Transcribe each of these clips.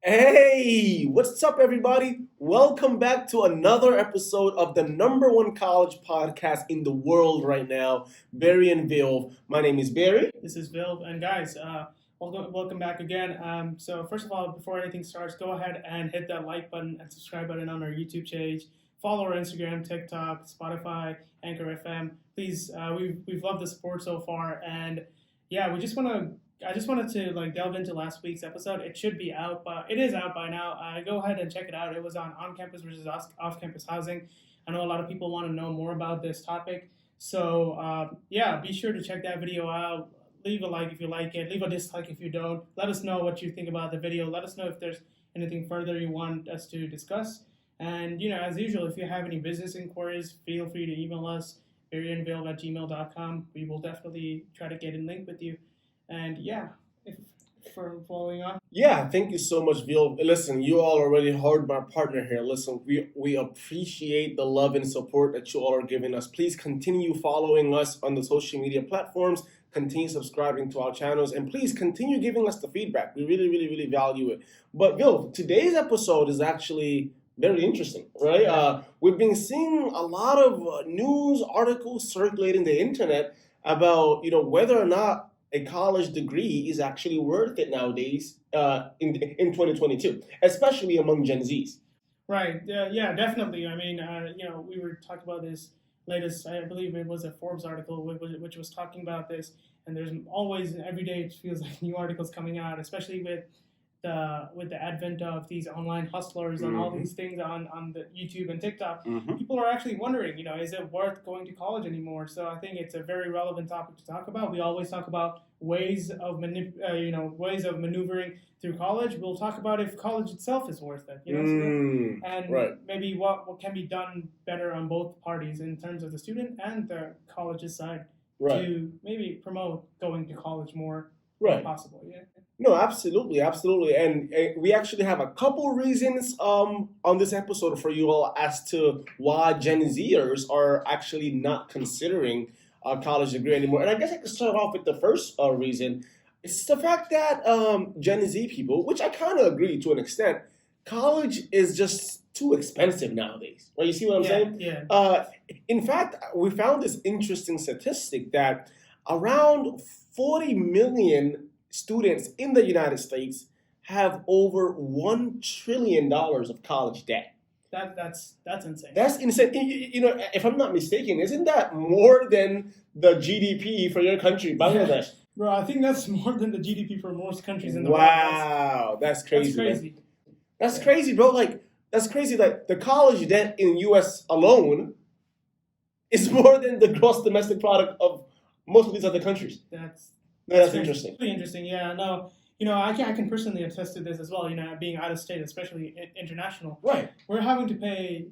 Hey, what's up, everybody? Welcome back to another episode of the number one college podcast in the world right now, Barry and Vilv. My name is Barry. This is Vilv, and guys, welcome back again. So first of all, before anything starts, go ahead and hit that like button and subscribe button on our YouTube page. Follow our Instagram, TikTok, Spotify, Anchor FM. Please, we've loved the support so far, and yeah, we just want to. I just wanted to delve into last week's episode. It should be out, but it is out by now. Go ahead and check it out. It was on campus versus off-campus housing. I know a lot of people want to know more about this topic. So yeah, be sure to check that video out. Leave a like if you like it. Leave a dislike if you don't. Let us know what you think about the video. Let us know if there's anything further you want us to discuss. And as usual, if you have any business inquiries, feel free to email us, barryandvale@gmail.com. We will definitely try to get in link with you. And yeah, if for following on. Yeah, thank you so much, Vilv. Listen, you all already heard my partner here. Listen, we appreciate the love and support that you all are giving us. Please continue following us on the social media platforms. Continue subscribing to our channels, and please continue giving us the feedback. We really, really, really value it. But Vilv, today's episode is actually very interesting, right? We've been seeing a lot of news articles circulating the internet about whether or not a college degree is actually worth it nowadays in 2022, especially among Gen Zs. Right. Yeah, definitely. I mean, we were talking about this latest, I believe it was a Forbes article, which was talking about this. And there's always, every day, it feels like new articles coming out, especially with the advent of these online hustlers and all these things on the YouTube and TikTok. People are actually wondering, is it worth going to college anymore? So I think it's a very relevant topic to talk about. We always talk about ways of ways of maneuvering through college. We'll talk about if college itself is worth it, and Right. maybe what can be done better on both parties in terms of the student and the college's side Right. to maybe promote going to college more Right. possible. Yeah. No, absolutely, absolutely, and we actually have a couple reasons on this episode for you all as to why Gen Zers are actually not considering a college degree anymore. And I guess I could start off with the first reason. It's the fact that Gen Z people, which I kind of agree to an extent, college is just too expensive nowadays. Right? You see what I'm saying? Yeah. In fact, we found this interesting statistic that around 40 million students in the United States have over $1 trillion of college debt. That's insane. That's insane. If I'm not mistaken, isn't that more than the GDP for your country, Bangladesh? Bro, I think that's more than the GDP for most countries in the world. Wow, that's crazy. That's crazy. That's crazy, bro. That's crazy. Like the college debt in U.S. alone is more than the gross domestic product of most of these other countries. That's interesting. Really interesting. Yeah. No. I can personally attest to this as well. Being out of state, especially international. Right. We're having to pay.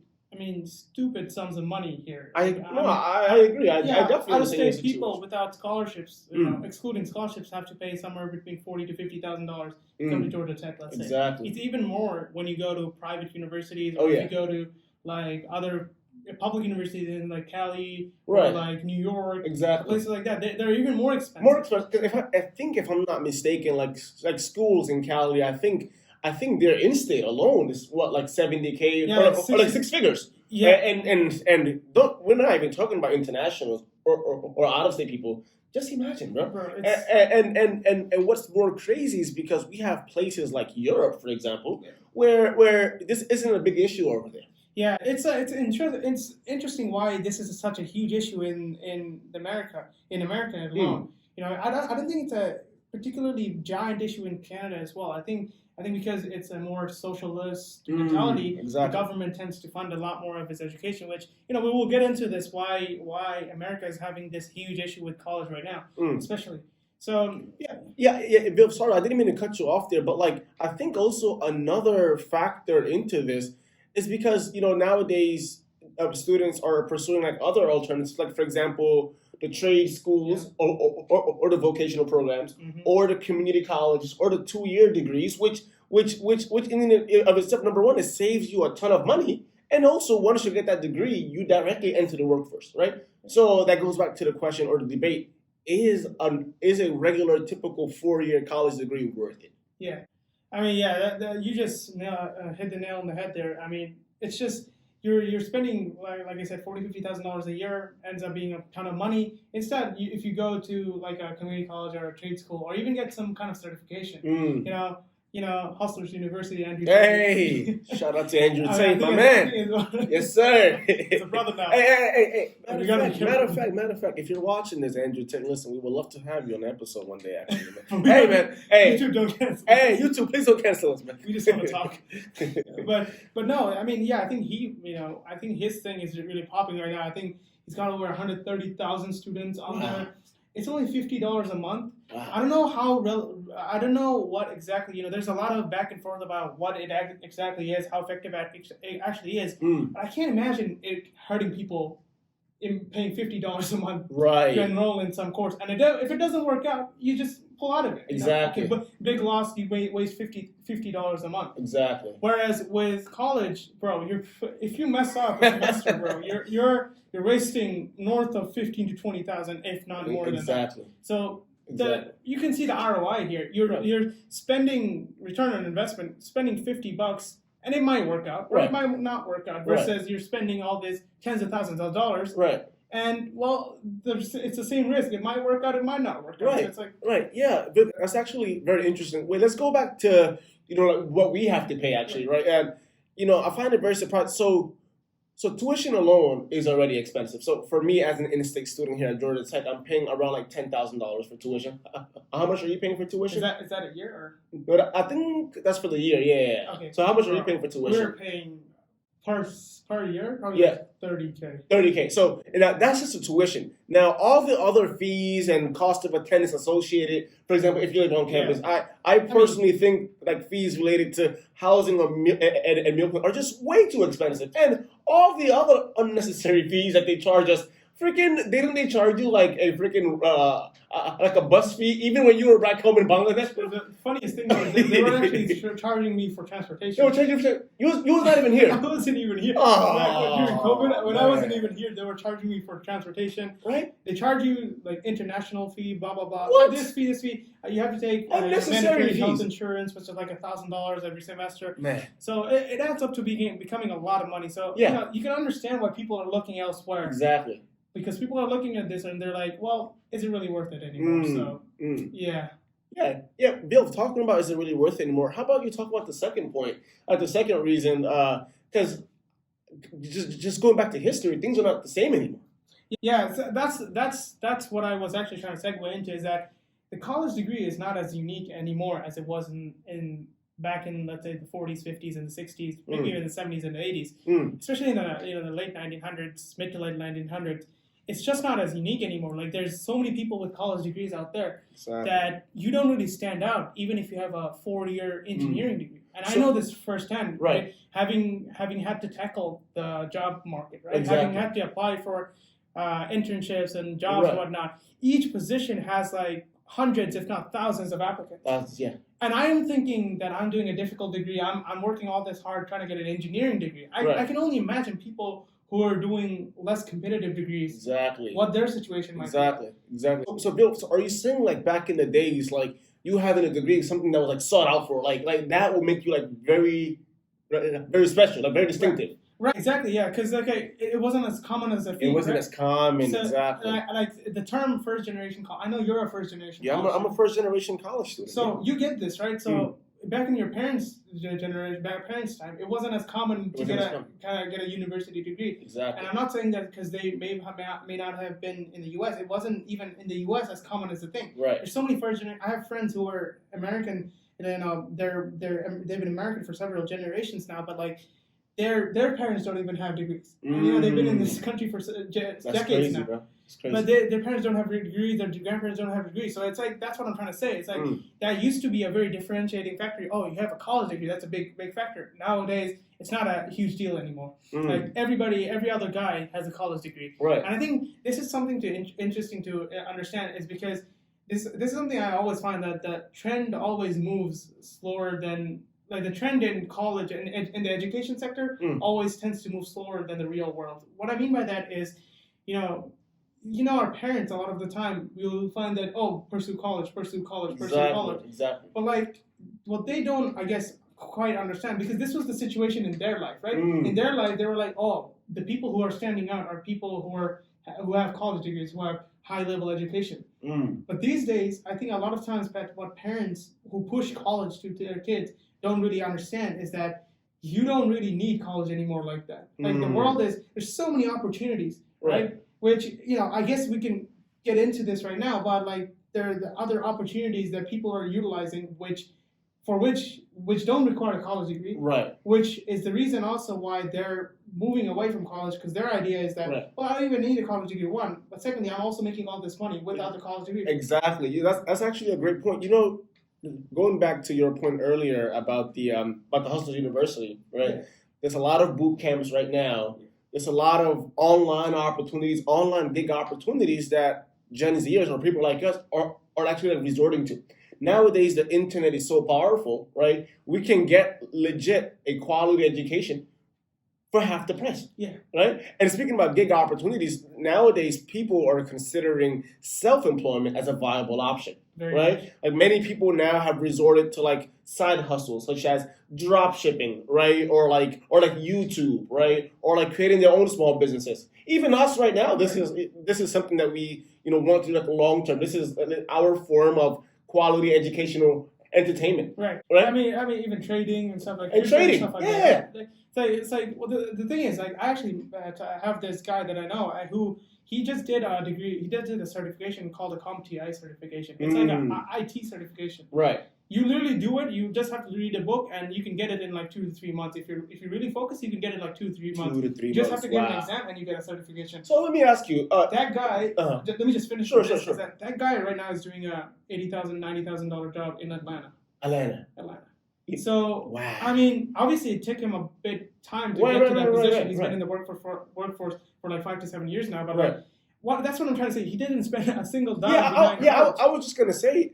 Stupid sums of money here. I agree. I definitely out of state understand people without scholarships, excluding scholarships, have to pay somewhere between $40,000 to $50,000 to come to Georgia Tech. Let's say Exactly. it's even more when you go to private universities or Oh, yeah. if you go to other public universities in Cali Right. or New York, Exactly. places like that. They're even more expensive. More expensive. 'Cause if I'm not mistaken, like schools in Cali, I think their in-state alone is what, like 70K Yeah, or like six figures. Yeah. And don't, we're not even talking about internationals or out-of-state people. Just imagine, bro. Bro, And what's more crazy is because we have places like Europe, for example, Yeah. where this isn't a big issue over there. Yeah, it's interesting why this is such a huge issue in America alone. I don't think it's a particularly giant issue in Canada as well. I think because it's a more socialist mentality, the Exactly. government tends to fund a lot more of its education. Which we will get into this why America is having this huge issue with college right now, especially. So Yeah, Bill, sorry, I didn't mean to cut you off there, but I think also another factor into this is because nowadays students are pursuing other alternatives, like for example the trade schools or the vocational programs or the community colleges or the 2 year degrees, which in and of itself, number one, it saves you a ton of money, and also once you get that degree, you directly enter the workforce, right? So that goes back to the question or the debate: is a regular typical 4 year college degree worth it? yeah, I mean, yeah, you just hit the nail on the head there. I mean, it's just you're spending like I said, $40,000-$50,000 a year ends up being a ton of money. Instead, if you go to like a community college or a trade school, or even get some kind of certification, Hustlers University, Andrew. Hey, shout out to Andrew Tate, my man. Yes, sir. It's a brother now. Hey. Matter of fact, if you're watching this, Andrew Tate, listen, we would love to have you on an episode one day, actually. Hey, man. Hey, YouTube don't cancel. Hey, YouTube, please don't cancel us, man. We just want to talk. But no, I mean, yeah, I think I think his thing is really popping right now. I think he's got over 130,000 students on there. It's only $50 a month. Wow. I don't know I don't know what exactly, there's a lot of back and forth about what it exactly is, how effective it actually is. But I can't imagine it hurting people in paying $50 a month to enroll in some course. And if it doesn't work out, you just pull out of it. Exactly. Okay, but big loss, you waste $50 a month. Exactly. Whereas with college, bro, if you mess up a semester, bro, you're wasting north of 15 to 20,000, if not more than that. So you can see the ROI here. You're spending return on investment, spending $50, and it might work out, or it might not work out. Versus you're spending all these tens of thousands of dollars. Right. And it's the same risk. It might work out. It might not work out. Right. So it's right. Yeah. But that's actually very interesting. Wait, let's go back to what we have to pay actually, right? And I find it very surprising. So tuition alone is already expensive. So for me as an in-state student here at Georgia Tech, I'm paying around like $10,000 for tuition. How much are you paying for tuition? Is that a year or? No, I think that's for the year. Yeah. Okay. So how much are you paying for tuition? We're paying per year, probably $30K. $30K. So that's just a tuition. Now, all the other fees and cost of attendance associated, for example, if you live on campus, I personally think like fees related to housing and meal are just way too expensive. And all the other unnecessary fees that they charge us, didn't they charge you like a like a bus fee even when you were back home in Bangladesh? The funniest thing was they were actually charging me for transportation. They were charging you was not even here. I wasn't even here. During COVID, when I wasn't even here, they were charging me for transportation. Right? They charge you like international fee, blah blah blah. What? This fee. You have to take unnecessary health insurance, which is like $1,000 every semester. Man. So it adds up to becoming a lot of money. So you can understand why people are looking elsewhere. Exactly. Because people are looking at this and they're like, well, is it really worth it anymore? Yeah. Yeah, Bill, talking about is it really worth it anymore? How about you talk about the second point, the second reason, because just going back to history, things are not the same anymore. Yeah, so that's what I was actually trying to segue into, is that the college degree is not as unique anymore as it was in back in, let's say, the 40s, 50s, and the 60s, maybe even the 70s and the 80s, especially in the late 1900s, mid to late 1900s. It's just not as unique anymore. Like, there's so many people with college degrees out there that you don't really stand out, even if you have a 4-year engineering degree. And I know this firsthand, right? Having had to tackle the job market, right? Exactly. Having had to apply for internships and jobs and whatnot. Each position has like hundreds, if not thousands, of applicants. And I am thinking that I'm doing a difficult degree. I'm working all this hard trying to get an engineering degree. I can only imagine people who are doing less competitive degrees, what their situation might be. Exactly. So Bill, are you saying like back in the days, like you having a degree is something that was like sought out for, like that will make you like very, very special, like very distinctive? Right, exactly, yeah, because it wasn't as common as a field. It wasn't as common, so, exactly. Like the term first generation college, I know you're a first generation. Yeah, I'm a first generation college student. So you get this, right? So back in your parents' generation, parents' time, it wasn't as common to get a university degree. Exactly. And I'm not saying that because they may not have been in the U.S. It wasn't even in the U.S. as common as a thing. Right. There's so many first generation. I have friends who are American, and they've been American for several generations now, but like their parents don't even have degrees. And, they've been in this country for decades crazy, now. Bro. But their parents don't have degrees, their grandparents don't have degrees. So it's like, that's what I'm trying to say. It's like, that used to be a very differentiating factor. Oh, you have a college degree, that's a big factor. Nowadays, it's not a huge deal anymore. Like, every other guy has a college degree. Right. And I think this is something interesting to understand, is because this is something I always find, that the trend always moves slower than, like the trend in college and in the education sector always tends to move slower than the real world. What I mean by that is, our parents, a lot of the time, we will find that, pursue college. Exactly. But like, what they don't, I guess, quite understand, because this was the situation in their life, right? In their life, they were like, oh, the people who are standing out are people who have college degrees, who have high level education. But these days, I think a lot of times that what parents who push college to their kids don't really understand is that you don't really need college anymore like that. Like the world there's so many opportunities, right? Which, I guess we can get into this right now, but like there are the other opportunities that people are utilizing, which don't require a college degree, right? Which is the reason also why they're moving away from college, because their idea is that, well, I don't even need a college degree, one, but secondly, I'm also making all this money without the college degree. Exactly. That's actually a great point. Going back to your point earlier about the Hustlers University, right? Yeah. There's a lot of boot camps right now. There's a lot of online opportunities, online gig opportunities that Gen Zers or people like us are actually resorting to. Nowadays, the internet is so powerful, right? We can get legit a quality education for half the price. Yeah. Right? And speaking about gig opportunities, nowadays people are considering self-employment as a viable option. Very right? much. Like many people now have resorted to like side hustles such as drop shipping, right? Or like YouTube, right? Or like creating their own small businesses. Even us right now, this is something that we want to do like long term. This is our form of quality educational entertainment. Right. I mean even trading and stuff like that. And trading, stuff like yeah. That. It's like well, the thing is, like, I actually have this guy that I know who he just did a degree. He did a certification called a CompTIA certification. It's like an IT certification. Right. You literally do it. You just have to read a book, and you can get it in like 2 to 3 months. If you're really focused, you can get it in like 2 to 3 months. 2 to 3 months. You just have to get an exam, and you get a certification. So let me ask you. That guy. Let me just finish. Sure. That guy right now is doing a $80,000, $90,000 job in Atlanta. So, wow. I mean, obviously it took him a bit time to get to that position. He's been in the workforce for like 5 to 7 years now. But that's what I'm trying to say. He didn't spend a single dime. I was just gonna say,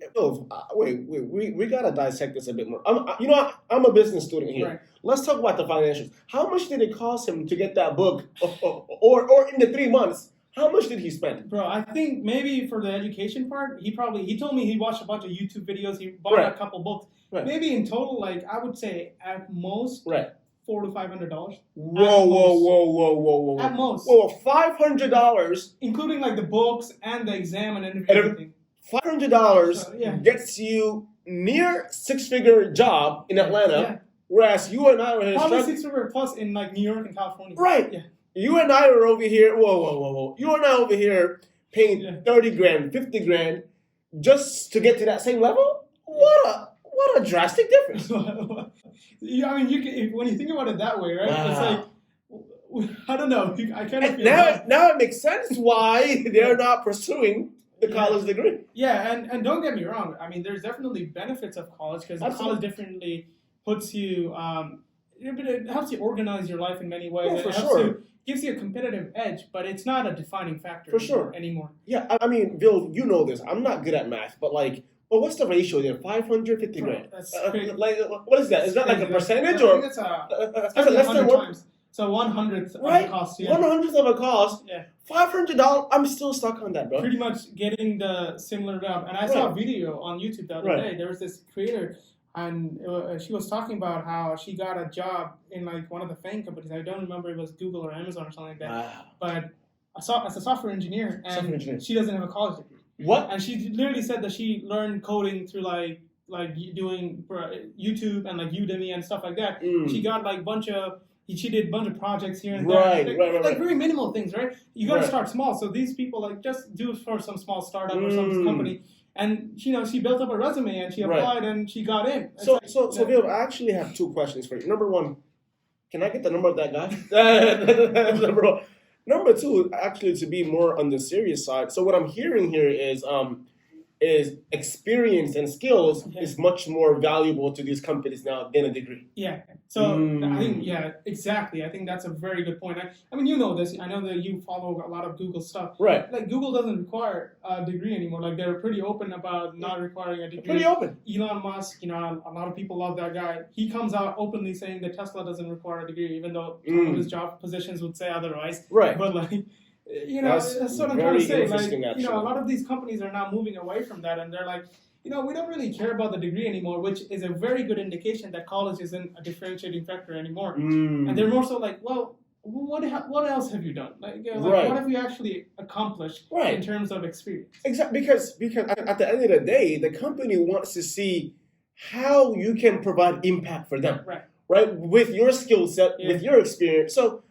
wait, we gotta dissect this a bit more. I'm a business student here. Right. Let's talk about the financials. How much did it cost him to get that book, or in the 3 months? How much did he spend? Bro, I think maybe for the education part, he told me he watched a bunch of YouTube videos. He bought a couple books. Right. Maybe in total, like I would say at most, $400 to $500. Whoa! At most. Whoa, $500, including like the books and the exam and everything. $500 gets you near 6-figure job in Atlanta, whereas you and I were probably 6-figure plus in like New York and California. Right. Yeah. You and I are over here. Whoa! You and I over here paying 30 grand, 50 grand, just to get to that same level. What a drastic difference. Yeah, I mean, when you think about it that way, right? Wow. It's like, I don't know. I kind of feel now it makes sense why they're not pursuing the college degree. Yeah, and don't get me wrong. I mean, there's definitely benefits of college, because college definitely puts you. It helps you organize your life in many ways. Oh, for sure. Gives you a competitive edge, but it's not a defining factor for sure anymore. Yeah, I mean, Vilv, you know this. I'm not good at math, but like. Well, what's the ratio there? 550 grand. That's like, what is that? Is that like a percentage or? I think that's less than 1 times. So 1/100th of the cost. Yeah. 1/100th of a cost. Yeah. $500. I'm still stuck on that, bro. Pretty much getting the similar job. And I saw a video on YouTube the other day. There was this creator, and she was talking about how she got a job in like one of the FANG companies. I don't remember if it was Google or Amazon or something like that. Wow. But as a software engineer, and she doesn't have a college degree. What? And she literally said that she learned coding through like doing YouTube and like Udemy and stuff like that. She got like she did a bunch of projects here and there. Like very minimal things, right? You got to start small. So these people like just do it for some small startup or some company. And she built up a resume and she applied and she got in. So Vilv, I actually have 2 questions for you. Number 1, can I get the number of that guy? Number 1. Number 2, actually, to be more on the serious side. So what I'm hearing here is experience and skills is much more valuable to these companies now than a degree. Yeah. So I think, exactly. I think that's a very good point. I mean, you know this. I know that you follow a lot of Google stuff. Right. Like Google doesn't require a degree anymore. Like they're pretty open about not requiring a degree. Pretty open. Elon Musk, a lot of people love that guy. He comes out openly saying that Tesla doesn't require a degree, even though some of his job positions would say otherwise. Right. But like, that's what I'm trying to say. Like, a lot of these companies are now moving away from that, and they're like, we don't really care about the degree anymore, which is a very good indication that college isn't a differentiating factor anymore. And they're more so like, well, what else have you done? Like, what have you actually accomplished in terms of experience? Exactly, because at the end of the day, the company wants to see how you can provide impact for them, right? With your skill set, with your experience. So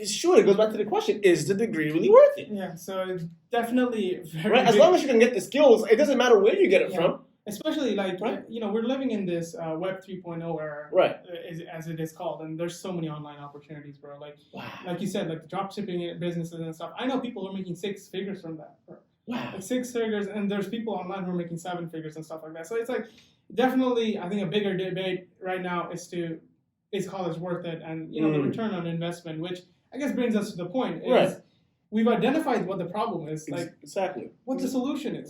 sure, it goes back to the question: is the degree really worth it? Yeah. So it's definitely very right. As long as you can get the skills, it doesn't matter where you get it from. Especially like we're living in this Web 3.0 era, as it is called, and there's so many online opportunities, bro. Like, like you said, like the drop shipping businesses and stuff. I know people who are making 6 figures from that. Bro. Wow. Like 6 figures, and there's people online who are making 7 figures and stuff like that. So it's like definitely, I think a bigger debate right now is college worth it, and the return on investment, which I guess brings us to the point is we've identified what the problem is, like exactly what the solution is.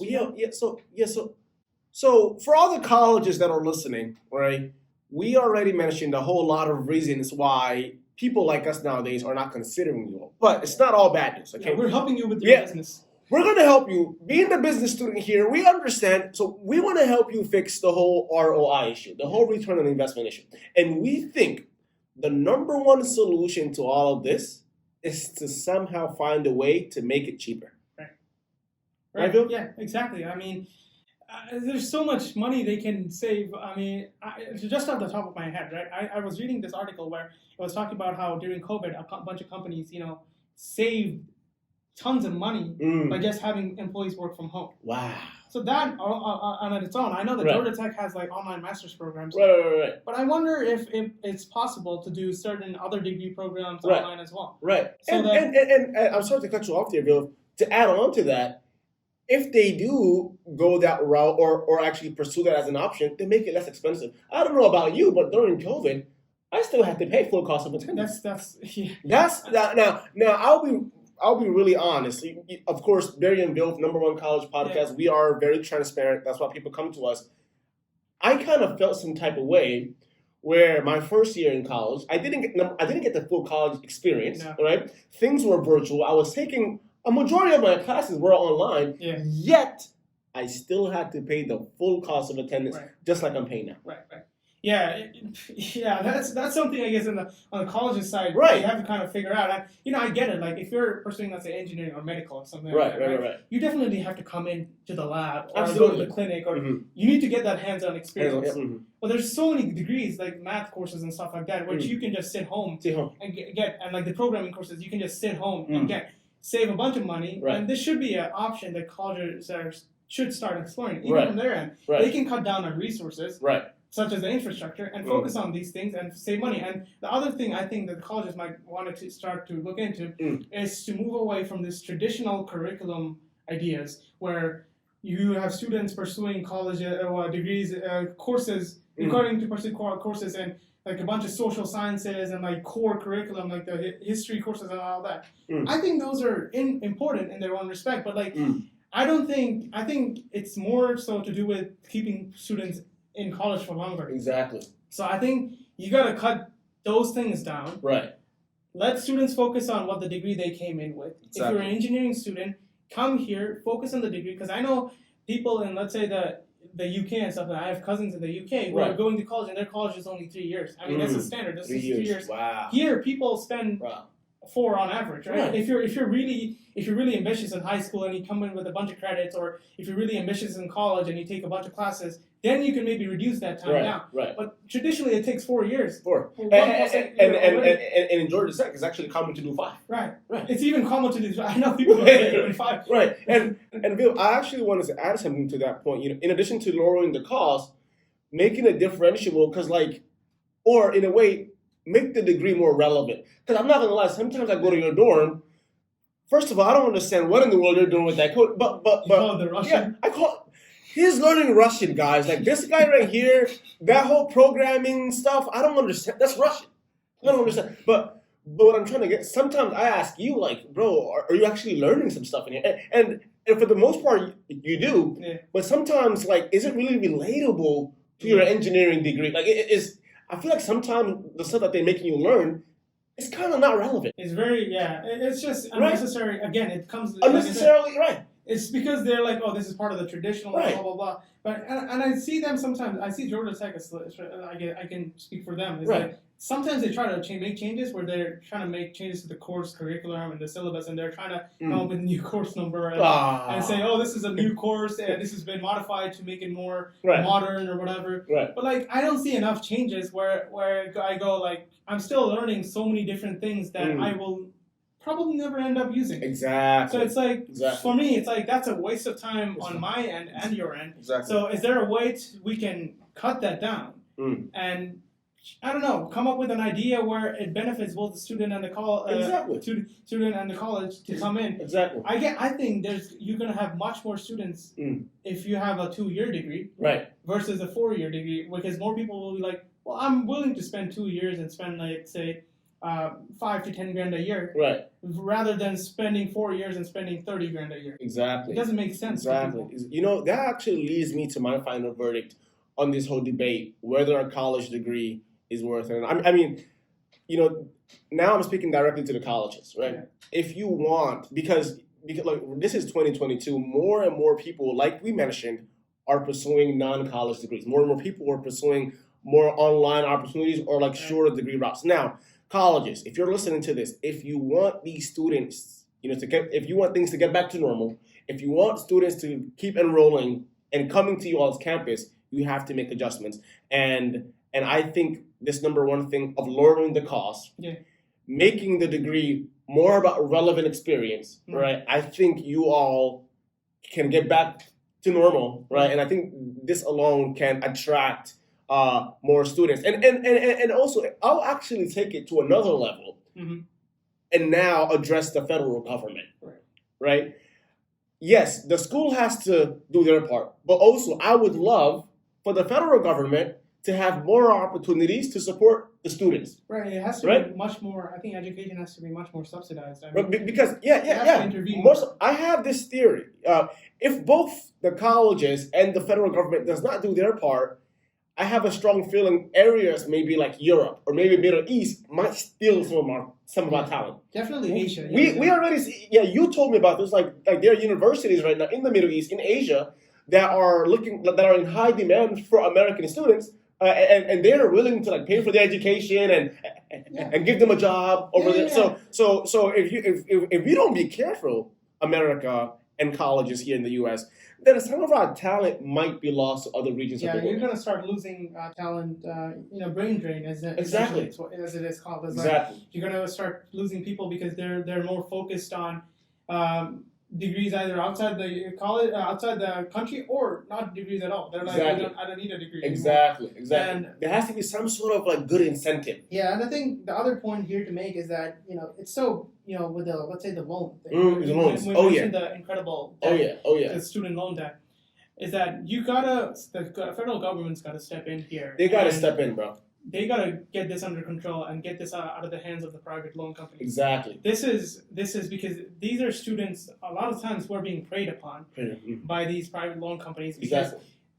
So for all the colleges that are listening, right, we already mentioned a whole lot of reasons why people like us nowadays are not considering you. But it's not all bad news, okay? Yeah, we're helping you with your business. We're going to help you. Being the business student here, we understand. So we want to help you fix the whole ROI issue, the whole return on investment issue. And we think the number one solution to all of this is to somehow find a way to make it cheaper. Right, Bill? Yeah, exactly. I mean, there's so much money they can save. I mean, just off the top of my head, right? I was reading this article where it was talking about how during COVID, a bunch of companies, saved tons of money by just having employees work from home. Wow. So that on its own, I know that Georgia Tech has like online master's programs. Right. But I wonder if it's possible to do certain other degree programs online as well. Right. So and I'm sorry to cut you off there, Bill. To add on to that, if they do go that route or actually pursue that as an option, they make it less expensive. I don't know about you, but during COVID, I still had to pay full cost of attendance. Now I'll be really honest. Of course, Barry and Vilv, #1 college podcast. We are very transparent. That's why people come to us. I kind of felt some type of way where my first year in college, I didn't get the full college experience. No. Right, things were virtual. I was taking a majority of my classes were online. Yeah. Yet I still had to pay the full cost of attendance, just like I'm paying now. Right. Yeah, that's something I guess on the college's side, you have to kind of figure out. I get it. Like if you're pursuing, let's say, engineering or medical or something like that, right? You definitely have to come in to the lab or go to the clinic, or you need to get that hands-on experience. But there's so many degrees, like math courses and stuff like that, which you can just sit home and get, and like the programming courses, you can just sit home and save a bunch of money. And this should be an option that colleges should start exploring, even from their end. They can cut down on resources. Such as the infrastructure, and focus on these things and save money. And the other thing I think that colleges might want to start to look into is to move away from this traditional curriculum ideas where you have students pursuing college degrees, courses, according to pursue courses and like a bunch of social sciences and like core curriculum, like the history courses and all that. I think those are important in their own respect, but like I think it's more so to do with keeping students in college for longer. Exactly. So I think you got to cut those things down. Let students focus on what the degree they came in with. Exactly. If you're an engineering student, come here, focus on the degree. Because I know people in, let's say, the UK and stuff. I have cousins in the UK who are going to college, and their college is only 3 years. I mean, that's the standard. This is 3 years. Wow. Here, people spend 4 on average, right? If you're really ambitious in high school and you come in with a bunch of credits, or if you're really ambitious in college and you take a bunch of classes, then you can maybe reduce that time down. But traditionally, it takes 4 years. And in Georgia Tech, it's actually common to do 5. Right. It's even common to do. I know people who do 5. And Bill, I actually wanted to add something to that point. In addition to lowering the cost, making it differentiable, or in a way, make the degree more relevant. Because I'm not gonna lie, sometimes I go to your dorm. First of all, I don't understand what in the world you're doing with that code. But you call it the Russian? Yeah, he's learning Russian, guys. Like this guy right here, that whole programming stuff, I don't understand. That's Russian. I don't understand. But what I'm trying to get, sometimes I ask you, like, bro, are you actually learning some stuff in here? And for the most part, you do. Yeah. But sometimes, like, is it really relatable to your engineering degree? Like, it is. I feel like sometimes the stuff that they're making you learn is kind of not relevant. It's very, it's just unnecessary. Again, it comes... Unnecessarily, It's because they're like, oh, this is part of the traditional, Right. blah blah blah. But and I see them sometimes. I see Georgia Tech. I can speak for them. It's Right. like sometimes they try to make changes where they're trying to make changes to the course curriculum and the syllabus, and they're trying to come up with a new course number and say, oh, this is a new course and this has been modified to make it more Right. modern or whatever. Right. But like, I don't see enough changes where I go like, I'm still learning so many different things that I will probably never end up using. Exactly. So it's like, for me, it's like that's a waste of time on my end and your end. Exactly. So is there a way we can cut that down and, I don't know, come up with an idea where it benefits both the student and the student and the college to come in? Exactly. I think you're gonna have much more students if you have a 2-year degree, right, versus a 4-year degree, because more people will be like, well, I'm willing to spend 2 years and spend like say 5 to 10 grand a year, right, rather than spending 4 years and spending 30 grand a year. Exactly. It doesn't make sense. Exactly. You know, that actually leads me to my final verdict on this whole debate whether a college degree is worth it. I mean, you know, now I'm speaking directly to the colleges, right? Yeah. If you want, because like this is 2022, more and more people, like we mentioned, are pursuing non-college degrees. More and more people are pursuing more online opportunities or like shorter degree routes. Now, colleges, if you're listening to this, if you want these students, you know, if you want things to get back to normal, if you want students to keep enrolling and coming to you all's campus, you have to make adjustments. And I think this number one thing of lowering the cost, making the degree more about relevant experience, right? I think you all can get back to normal, right? And I think this alone can attract more students. And also, I'll actually take it to another level and now address the federal government, right? Yes, the school has to do their part, but also I would love for the federal government to have more opportunities to support the students. Right, it has to be much more, I think education has to be much more subsidized. I mean, because, I have this theory. If both the colleges and the federal government does not do their part, I have a strong feeling areas maybe like Europe or maybe Middle East might steal some of our talent. Definitely Asia. We already see, you told me about this, like there are universities right now in the Middle East, in Asia, that are in high demand for American students. And they are willing to like pay for their education and give them a job over there. So if we don't be careful, America and colleges here in the U.S., then some of our talent might be lost to other regions of the world. You're going to start losing talent, brain drain, as it is called. Exactly. You're going to start losing people because they're more focused on degrees either outside the college, outside the country, or not degrees at all. They're like, I don't need a degree anymore. Exactly. And there has to be some sort of like good incentive. Yeah, and I think the other point here to make is that it's so with the, let's say, the loan thing. The loans. We mentioned the incredible debt, the student loan debt. Is that the federal government's got to step in here. They got to step in, bro. They got to get this under control and get this out of the hands of the private loan companies. Exactly. This is because these are students, a lot of times, who are being preyed upon by these private loan companies because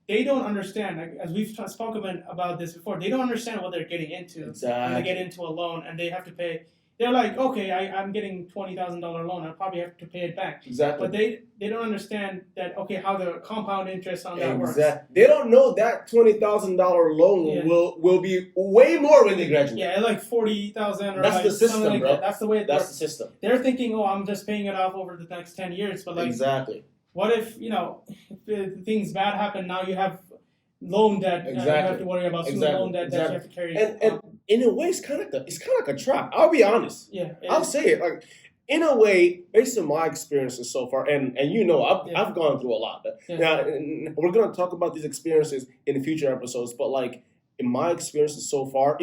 they don't understand, as we've spoken about this before, they don't understand what they're getting into when they get into a loan and they have to pay. They're like, okay, I'm getting $20,000 loan. I probably have to pay it back. Exactly. But they don't understand that, okay, how the compound interest on that works. They don't know that $20,000 loan will be way more when they graduate. Yeah, like $40,000 or that's the system, like bro. That. That's the way it works. That's the system. They're thinking, I'm just paying it off over the next 10 years. But like, what if, if things bad happen, now you have loan debt. You have to worry about student loan debt that you have to carry. And in a way, it's kind of like a trap. I'll be honest. Yeah, I'll say it. Like, in a way, based on my experiences so far, and I've gone through a lot. Now, we're gonna talk about these experiences in future episodes. But like in my experiences so far,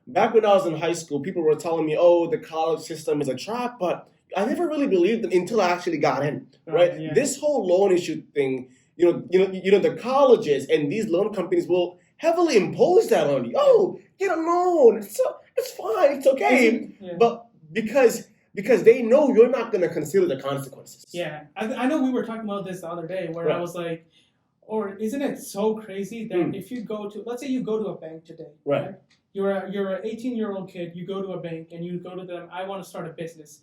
back when I was in high school, people were telling me, "Oh, the college system is a trap," but I never really believed them until I actually got in. Right? Yeah. This whole loan issue thing, the colleges and these loan companies will heavily impose that on you. Oh, get a loan. It's fine. It's okay. Yeah. But because they know you're not going to consider the consequences. Yeah. I know we were talking about this the other day where I was like, or isn't it so crazy that if you let's say you go to a bank today. Right? You're an 18-year-old kid. You go to a bank and you go to them. I want to start a business.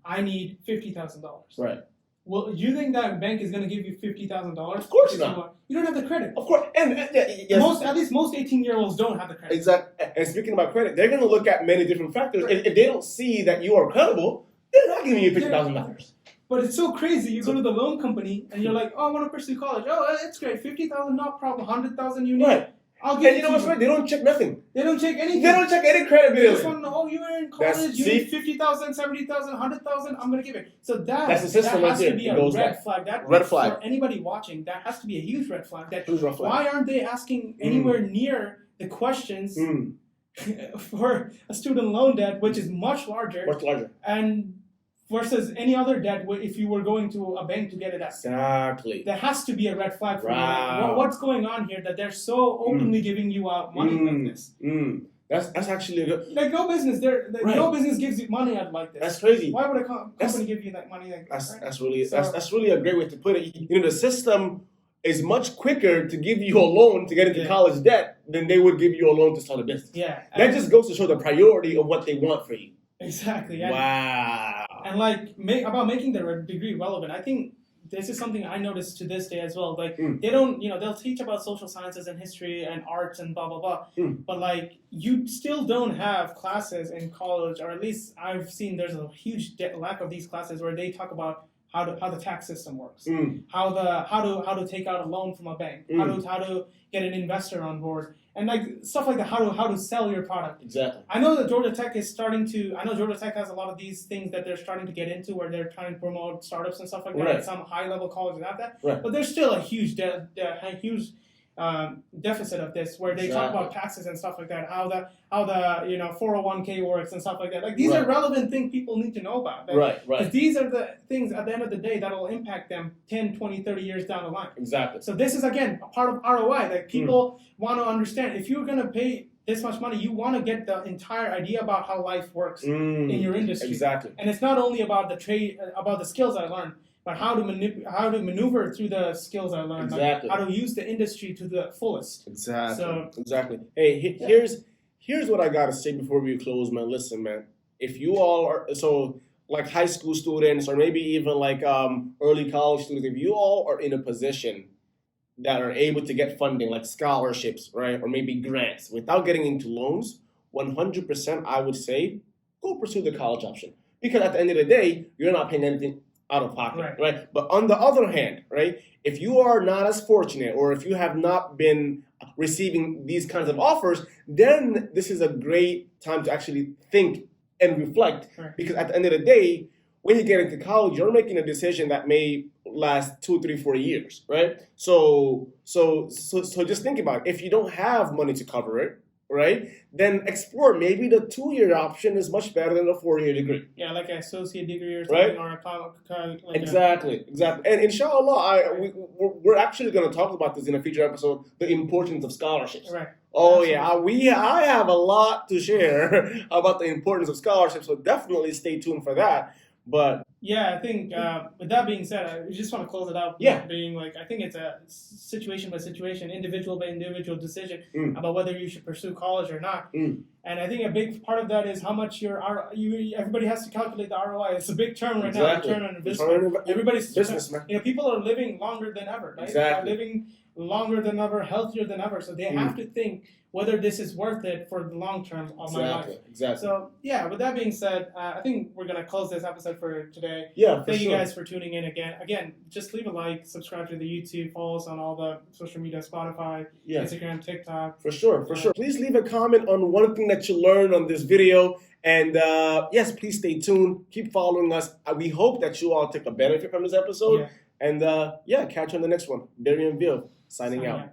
I need $50,000. Right. Well, you think that bank is going to give you $50,000? Of course not. You don't have the credit. Of course, and yes, At least most 18-year-olds don't have the credit. Exactly. And speaking about credit, they're going to look at many different factors. Right. If they don't see that you are credible, they're not giving you $50,000. But it's so crazy. You go to the loan company and you're like, oh, I want to pursue college. Oh, it's great. $50,000, no problem. $100,000 you need. Right. I'll give and you know what's right? They don't check nothing. They don't check anything. They don't check any credibility. They just want to know, oh, you were in college, you need $50,000, $70,000, $100,000, I'm going to give it. So that's the system that has to be a red flag. That red flag. For anybody watching, that has to be a huge red flag. Huge red flag. Why aren't they asking anywhere near the questions for a student loan debt, which is much larger. Much larger. And versus any other debt, if you were going to a bank to get it at. Exactly. There has to be a red flag for wow. you. What's going on here that they're so openly giving you out money like this? That's actually a good. Like no business. No business gives you money out like this. That's crazy. Why would a company give you that money like this? That's really a great way to put it. You know, the system is much quicker to give you a loan to get into college debt than they would give you a loan to start a business. Yeah. That just goes to show the priority of what they want for you. Exactly. Wow. And like about making the degree relevant, I think this is something I noticed to this day as well. Like they don't, they'll teach about social sciences and history and arts and blah blah blah. But like you still don't have classes in college, or at least I've seen there's a huge lack of these classes where they talk about how the tax system works, how to take out a loan from a bank, how to get an investor on board, and like stuff like that, how to sell your product. Exactly. I know that Georgia Tech has a lot of these things that they're starting to get into, where they're trying to promote startups and stuff like that. Right. At some high level colleges at that, right. But there's still a huge deficit of this, where they talk about taxes and stuff like that, how the 401k works and stuff like that. Like these are relevant things people need to know about. Right. Because these are the things at the end of the day that will impact them 10, 20, 30 years down the line. Exactly. So this is again a part of ROI that people want to understand. If you're going to pay this much money, you want to get the entire idea about how life works in your industry. Exactly. And it's not only about the trade, about the skills I learned, but how to maneuver through the skills I learned. Exactly. Like how to use the industry to the fullest. Exactly. Hey, here's what I gotta say before we close, man. Listen, man. If you all are like high school students, or maybe even like early college students, if you all are in a position that are able to get funding, like scholarships, right, or maybe grants, without getting into loans, 100%, I would say, go pursue the college option, because at the end of the day, you're not paying anything out of pocket, right? But on the other hand, right, if you are not as fortunate, or if you have not been receiving these kinds of offers, then this is a great time to actually think and reflect, because at the end of the day, when you get into college, you're making a decision that may last 2, 3, 4 years, right? So just think about it. If you don't have money to cover it, right, then explore. Maybe the 2-year option is much better than the 4-year degree. Yeah, like an associate degree or something, or Exactly. And inshallah, we're actually going to talk about this in a future episode, the importance of scholarships. Right. Oh, yeah, I have a lot to share about the importance of scholarships, so definitely stay tuned for that. But yeah, I think with that being said, I just want to close it out. Being like, I think it's a situation by situation, individual by individual decision about whether you should pursue college or not. And I think a big part of that is how much everybody has to calculate the ROI. It's a big term right now, return on investment. Everybody's business, man. People are living longer than ever, right? Exactly. They're living longer than ever, healthier than ever. So they have to think whether this is worth it for the long term of my life. Exactly. So yeah, with that being said, I think we're gonna close this episode for today. Yeah, Thank you guys for tuning in again. Again, just leave a like, subscribe to the YouTube, follow us on all the social media, Spotify, Instagram, TikTok. For sure. Please leave a comment on one thing that you learned on this video. And yes, please stay tuned. Keep following us. We hope that you all take a benefit from this episode. And catch you on the next one. Barry and Vilv signing out.